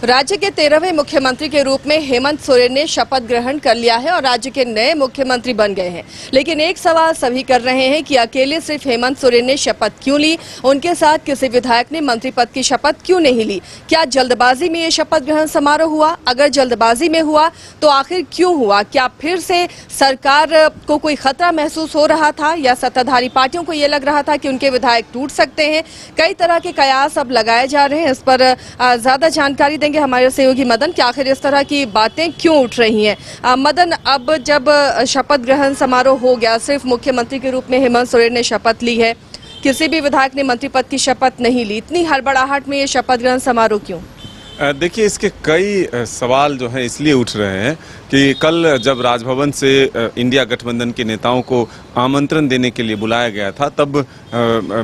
राज्य के 13वें मुख्यमंत्री के रूप में हेमंत सोरेन ने शपथ ग्रहण कर लिया है और राज्य के नए मुख्यमंत्री बन गए हैं। लेकिन एक सवाल सभी कर रहे हैं कि अकेले सिर्फ हेमंत सोरेन ने शपथ क्यों ली, उनके साथ किसी विधायक ने मंत्री पद की शपथ क्यों नहीं ली? क्या जल्दबाजी में ये शपथ ग्रहण समारोह हुआ? अगर जल्दबाजी में हुआ तो आखिर क्यों हुआ? क्या फिर से सरकार को कोई खतरा महसूस हो रहा था या सत्ताधारी पार्टियों को ये लग रहा था कि उनके विधायक टूट सकते हैं? कई तरह के कयास अब लगाए जा रहे हैं। इस पर ज्यादा जानकारी देंगे हमारे सहयोगी मदन कि आखिर इस तरह की बातें क्यों उठ रही हैं। मदन, अब जब शपथ ग्रहण समारोह हो गया, सिर्फ मुख्यमंत्री के रूप में हेमंत सोरेन ने शपथ ली है, किसी भी विधायक ने मंत्री पद की शपथ नहीं ली, इतनी हड़बड़ाहट में ये शपथ ग्रहण समारोह क्यों? देखिए, इसके कई सवाल जो हैं इसलिए उठ रहे हैं कि कल जब राजभवन से इंडिया गठबंधन के नेताओं को आमंत्रण देने के लिए बुलाया गया था, तब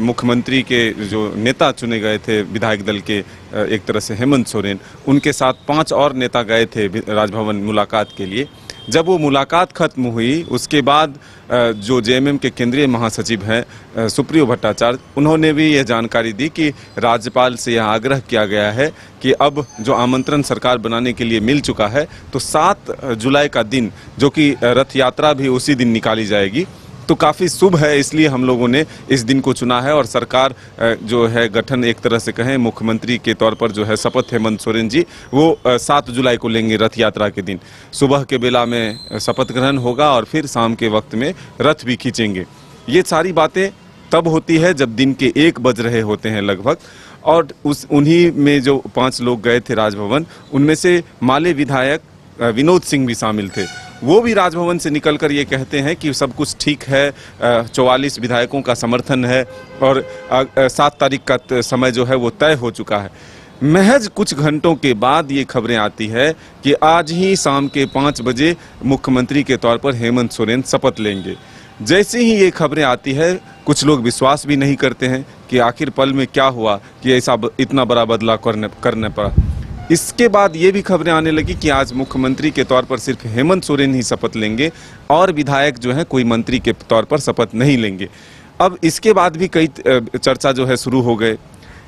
मुख्यमंत्री के जो नेता चुने गए थे विधायक दल के, एक तरह से हेमंत सोरेन, उनके साथ 5 और नेता गए थे राजभवन मुलाकात के लिए। जब वो मुलाकात खत्म हुई, उसके बाद जो जेएमएम के केंद्रीय महासचिव हैं सुप्रियो भट्टाचार्य, उन्होंने भी यह जानकारी दी कि राज्यपाल से यह आग्रह किया गया है कि अब जो आमंत्रण सरकार बनाने के लिए मिल चुका है, तो 7 जुलाई का दिन, जो कि रथ यात्रा भी उसी दिन निकाली जाएगी, तो काफ़ी शुभ है, इसलिए हम लोगों ने इस दिन को चुना है। और सरकार जो है गठन, एक तरह से कहें मुख्यमंत्री के तौर पर जो है शपथ हेमंत सोरेन जी वो 7 जुलाई को लेंगे। रथ यात्रा के दिन सुबह के बेला में शपथ ग्रहण होगा और फिर शाम के वक्त में रथ भी खींचेंगे। ये सारी बातें तब होती है जब दिन के 1 बज रहे होते हैं लगभग। और उन्हीं में जो 5 लोग गए थे राजभवन, उनमें से माले विधायक विनोद सिंह भी शामिल थे। वो भी राजभवन से निकलकर ये कहते हैं कि सब कुछ ठीक है, 44 विधायकों का समर्थन है और 7 तारीख का समय जो है वो तय हो चुका है। महज कुछ घंटों के बाद ये खबरें आती है कि आज ही शाम के 5 बजे मुख्यमंत्री के तौर पर हेमंत सोरेन शपथ लेंगे। जैसे ही ये खबरें आती है, कुछ लोग विश्वास भी नहीं करते हैं कि आखिर पल में क्या हुआ कि ऐसा इतना बड़ा बदलाव करने पड़ा। इसके बाद ये भी खबरें आने लगी कि आज मुख्यमंत्री के तौर पर सिर्फ हेमंत सोरेन ही शपथ लेंगे और विधायक जो हैं कोई मंत्री के तौर पर शपथ नहीं लेंगे। अब इसके बाद भी कई चर्चा जो है शुरू हो गए।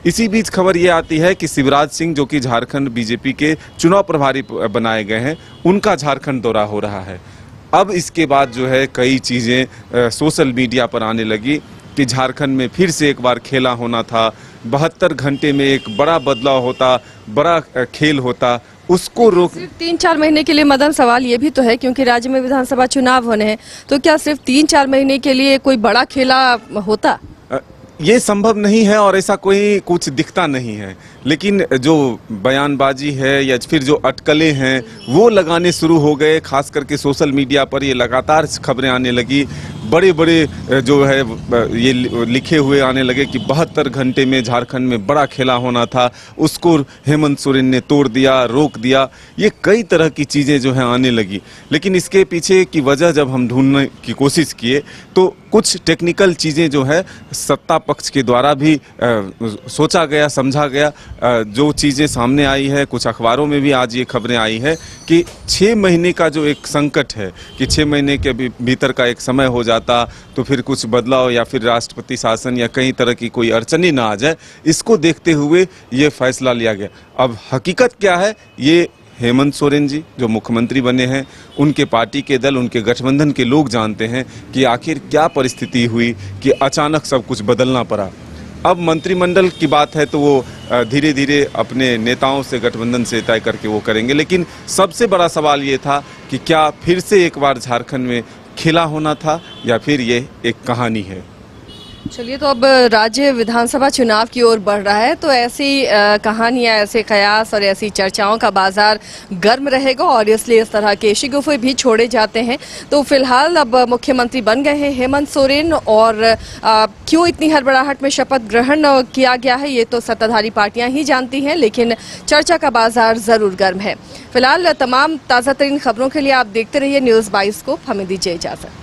इसी बीच खबर ये आती है कि शिवराज सिंह, जो कि झारखंड बीजेपी के चुनाव प्रभारी बनाए गए हैं, उनका झारखंड दौरा हो रहा है। अब इसके बाद जो है कई चीज़ें सोशल मीडिया पर आने लगी कि झारखंड में फिर से एक बार खेला होना था, 72 घंटे में एक बड़ा बदलाव होता, बड़ा खेल होता, उसको रोक। सिर्फ 3-4 महीने के लिए मदन, सवाल ये भी तो है क्योंकि राज्य में विधानसभा चुनाव होने हैं, तो क्या सिर्फ 3-4 महीने के लिए कोई बड़ा खेला होता? ये संभव नहीं है और ऐसा कोई कुछ दिखता नहीं है। लेकिन जो बयानबाजी है या फिर जो अटकलें हैं वो लगाने शुरू हो गए। खास करके सोशल मीडिया पर ये लगातार खबरें आने लगी, बड़े बड़े जो है ये लिखे हुए आने लगे कि 72 घंटे में झारखंड में बड़ा खेला होना था, उसको हेमंत सोरेन ने तोड़ दिया, रोक दिया। ये कई तरह की चीज़ें जो है आने लगी। लेकिन इसके पीछे की वजह जब हम ढूंढने की कोशिश किए तो कुछ टेक्निकल चीज़ें जो है सत्ता पक्ष के द्वारा भी सोचा गया, समझा गया। जो चीज़ें सामने आई है, कुछ अखबारों में भी आज ये खबरें आई है कि 6 महीने का जो एक संकट है कि 6 महीने के भीतर का एक समय हो जाता तो फिर कुछ बदलाव या फिर राष्ट्रपति शासन या कई तरह की कोई अड़चनी ना आ जाए, इसको देखते हुए ये फैसला लिया गया। अब हकीकत क्या है, ये हेमंत सोरेन जी जो मुख्यमंत्री बने हैं, उनके पार्टी के दल, उनके गठबंधन के लोग जानते हैं कि आखिर क्या परिस्थिति हुई कि अचानक सब कुछ बदलना पड़ा। अब मंत्रिमंडल की बात है तो वो धीरे धीरे अपने नेताओं से, गठबंधन से तय करके वो करेंगे। लेकिन सबसे बड़ा सवाल ये था कि क्या फिर से एक बार झारखंड में खेला होना था या फिर ये एक कहानी है। चलिए, तो अब राज्य विधानसभा चुनाव की ओर बढ़ रहा है, तो ऐसी कहानियां, ऐसे कयास और ऐसी चर्चाओं का बाजार गर्म रहेगा और इसलिए इस तरह के शिगुफे भी छोड़े जाते हैं। तो फिलहाल अब मुख्यमंत्री बन गए हैं हेमंत सोरेन और क्यों इतनी हड़बड़ाहट में शपथ ग्रहण किया गया है ये तो सत्ताधारी पार्टियां ही जानती हैं, लेकिन चर्चा का बाजार जरूर गर्म है। फिलहाल तमाम ताज़ा तरीन खबरों के लिए आप देखते रहिए न्यूज़ 22 को। हमें दीजिए इजाजत।